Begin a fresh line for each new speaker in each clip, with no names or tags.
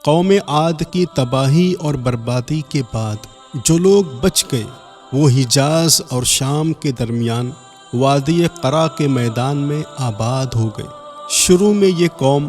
قوم عاد کی تباہی اور بربادی کے بعد جو لوگ بچ گئے وہ حجاز اور شام کے درمیان وادی قرا کے میدان میں آباد ہو گئے۔ شروع میں یہ قوم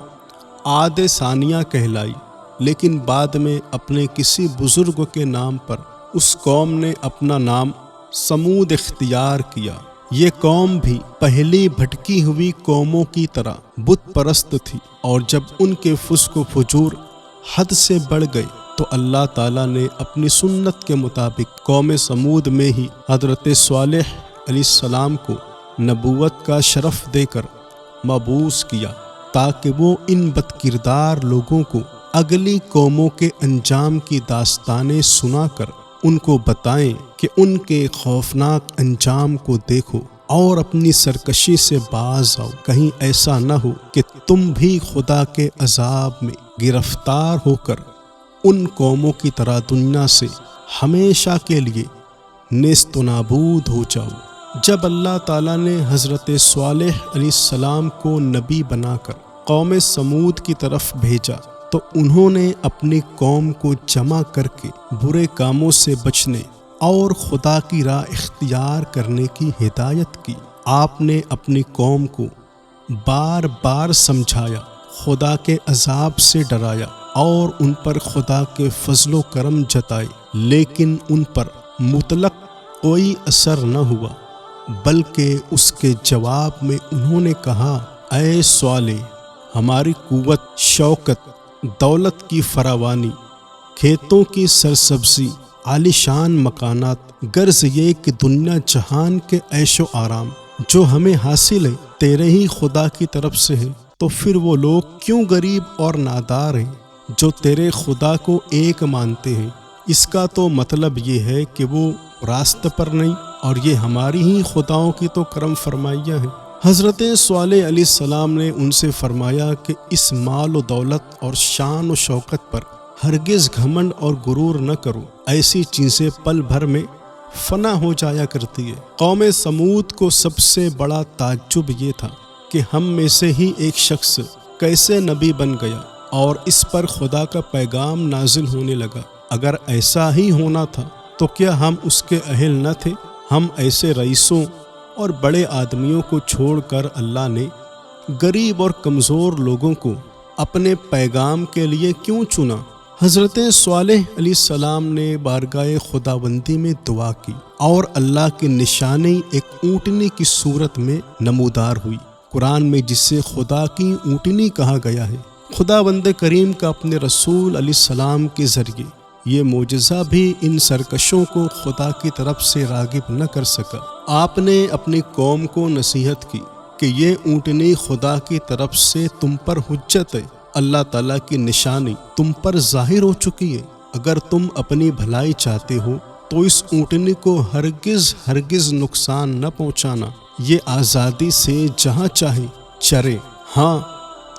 عاد ثانیہ کہلائی، لیکن بعد میں اپنے کسی بزرگ کے نام پر اس قوم نے اپنا نام سمود اختیار کیا۔ یہ قوم بھی پہلی بھٹکی ہوئی قوموں کی طرح بت پرست تھی، اور جب ان کے فسق و فجور حد سے بڑھ گئے تو اللہ تعالیٰ نے اپنی سنت کے مطابق قوم سمود میں ہی حضرت صالح علیہ السلام کو نبوت کا شرف دے کر مبعوث کیا، تاکہ وہ ان بد کردار لوگوں کو اگلی قوموں کے انجام کی داستانیں سنا کر ان کو بتائیں کہ ان کے خوفناک انجام کو دیکھو اور اپنی سرکشی سے باز آؤ، کہیں ایسا نہ ہو کہ تم بھی خدا کے عذاب میں گرفتار ہو کر ان قوموں کی طرح دنیا سے ہمیشہ کے لیے نیست و نابود ہو جاؤ۔ جب اللہ تعالیٰ نے حضرت صالح علیہ السلام کو نبی بنا کر قوم سمود کی طرف بھیجا تو انہوں نے اپنی قوم کو جمع کر کے برے کاموں سے بچنے اور خدا کی راہ اختیار کرنے کی ہدایت کی۔ آپ نے اپنی قوم کو بار بار سمجھایا، خدا کے عذاب سے ڈرایا اور ان پر خدا کے فضل و کرم جتائے، لیکن ان پر مطلق کوئی اثر نہ ہوا، بلکہ اس کے جواب میں انہوں نے کہا، اے صالح، ہماری قوت، شوکت، دولت کی فراوانی، کھیتوں کی سرسبزی، عالیشان مکانات، غرض یہ کہ دنیا جہان کے عیش و آرام جو ہمیں حاصل ہے تیرے ہی خدا کی طرف سے ہے، تو پھر وہ لوگ کیوں غریب اور نادار ہیں جو تیرے خدا کو ایک مانتے ہیں؟ اس کا تو مطلب یہ ہے کہ وہ راست پر نہیں، اور یہ ہماری ہی خداؤں کی تو کرم فرمائیاں ہیں۔ حضرت صالح علیہ السلام نے ان سے فرمایا کہ اس مال و دولت اور شان و شوکت پر ہرگز گھمنڈ اور غرور نہ کرو، ایسی چیزیں پل بھر میں فنا ہو جایا کرتی ہے۔ قوم سمود کو سب سے بڑا تعجب یہ تھا کہ ہم میں سے ہی ایک شخص کیسے نبی بن گیا اور اس پر خدا کا پیغام نازل ہونے لگا۔ اگر ایسا ہی ہونا تھا تو کیا ہم اس کے اہل نہ تھے؟ ہم ایسے رئیسوں اور بڑے آدمیوں کو چھوڑ کر اللہ نے غریب اور کمزور لوگوں کو اپنے پیغام کے لیے کیوں چنا؟ حضرت صالح علیہ السلام نے بارگاہ خداوندی میں دعا کی اور اللہ کی نشانی ایک اونٹنی کی صورت میں نمودار ہوئی۔ قرآن میں جسے خدا کی اونٹنی کہا گیا ہے، خداوند کریم کا اپنے رسول علیہ السلام کے ذریعے یہ معجزہ بھی ان سرکشوں کو خدا کی طرف سے راغب نہ کر سکا۔ آپ نے اپنی قوم کو نصیحت کی کہ یہ اونٹنی خدا کی طرف سے تم پر حجت ہے، اللہ تعالیٰ کی نشانی تم پر ظاہر ہو چکی ہے۔ اگر تم اپنی بھلائی چاہتے ہو تو اس اونٹنی کو ہرگز نقصان نہ پہنچانا، یہ آزادی سے جہاں چاہے چرے۔ ہاں،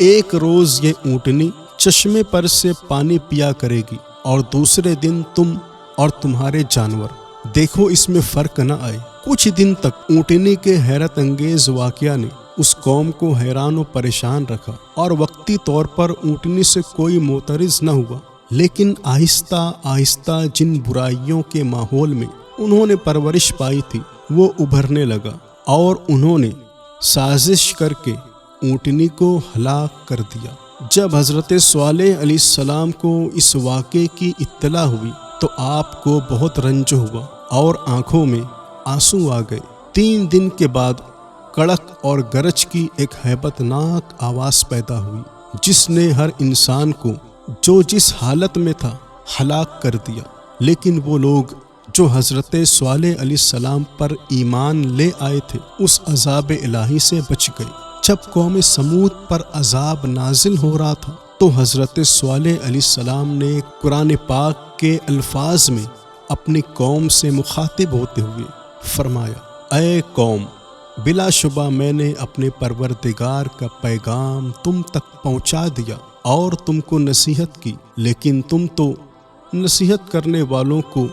ایک روز یہ اونٹنی چشمے پر سے پانی پیا کرے گی اور دوسرے دن تم اور تمہارے جانور، دیکھو اس میں فرق نہ آئے۔ کچھ دن تک اونٹنی کے حیرت انگیز واقعہ نے اس قوم کو حیران و پریشان رکھا، اور وقتی طور پر اونٹنی سے کوئی معترض نہ ہوا، لیکن آہستہ آہستہ جن برائیوں کے ماحول میں انہوں نے پرورش پائی تھی وہ ابھرنے لگا، اور انہوں نے سازش کر کے اونٹنی کو ہلاک کر دیا۔ جب حضرت صالح علیہ السلام کو اس واقعے کی اطلاع ہوئی تو آپ کو بہت رنج ہوا اور آنکھوں میں آنسو آ گئے۔ 3 دن کے بعد کڑک اور گرج کی ایک ہیبت ناک آواز پیدا ہوئی، جس نے ہر انسان کو جو جس حالت میں تھا ہلاک کر دیا، لیکن وہ لوگ جو حضرت صالح علیہ السلام پر ایمان لے آئے تھے اس عذاب الہی سے بچ گئے۔ جب قوم سمود پر عذاب نازل ہو رہا تھا تو حضرت صالح علیہ السلام نے قرآن پاک کے الفاظ میں اپنی قوم سے مخاطب ہوتے ہوئے فرمایا، اے قوم، بلا شبہ میں نے اپنے پروردگار کا پیغام تم تک پہنچا دیا اور تم کو نصیحت کی، لیکن تم تو نصیحت کرنے والوں کو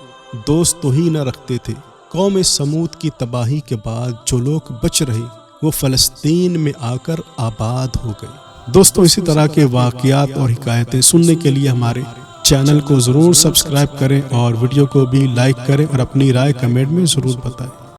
دوست تو ہی نہ رکھتے تھے۔ قوم سمود کی تباہی کے بعد جو لوگ بچ رہے وہ فلسطین میں آ کر آباد ہو گئے۔ دوستوں اسی طرح کے واقعات اور حکایتیں سننے کے لیے ہمارے چینل کو ضرور سبسکرائب کریں اور ویڈیو کو بھی لائک کریں اور اپنی رائے کمنٹ میں ضرور بتائیں۔